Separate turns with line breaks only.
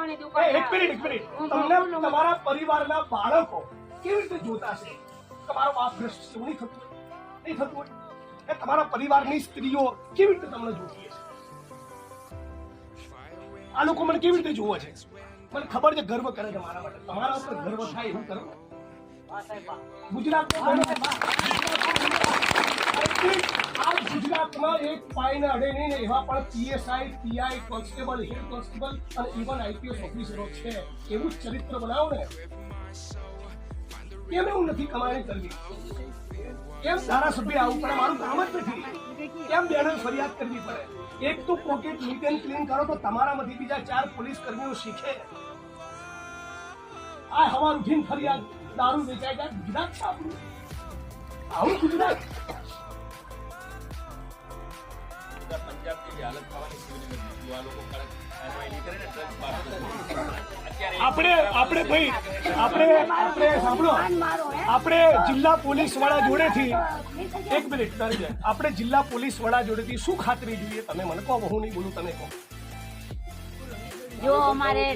ચપ્પાની દુકાન
એક મિનિટ તમને તમારા પરિવારના બાળકો કેવી રીતે જોતા છે? તમારો બાપ ભ્રષ્ટ છે, નહીં થતું હોય એ તમારા પરિવારની સ્ત્રીઓ કેવી રીતે તમને જોતી હશે? આ લોકો મને કેવી રીતે જોવે છે? મને ખબર છે ગર્વ કરે છે મારા માટે, તમારા ઉપર ગર્વ થાય એવું કરો. ગુજરાતમાં એક પાયને અડે નહીં ને એવા પણ PSI, PI, constable, head constable અને ઇવન આઈપીએસ ઓફિસરો છે. એવું ચરિત્ર બનાવો ને. કેમ એવું નથી કમાણી કરવી? કેમ ધારાસભ્ય આવવું પડે? મારું કામ જ નથી. કેમ બેનો ફરિયાદ કરવી પડે? એક તો પોકેટ નીટ એન્ડ ક્લીન કરો તો તમારામાંથી બીજા 4 પોલીસ કર્મીઓ શીખે. આ હવાર ઉઠીને ફરિયાદ દારૂ વેચાય જાય. ગુજરાત છે આપણું, આવું ગુજરાત. આપણે જિલ્લા પોલીસ વડા જોડેથી એક મિનિટ કરી જાય. આપણે જિલ્લા પોલીસ વડા જોડેથી શું ખાતરી જોઈએ? તમે મને કહો, હું નહીં બોલું, તમે કહો.
જો અમારે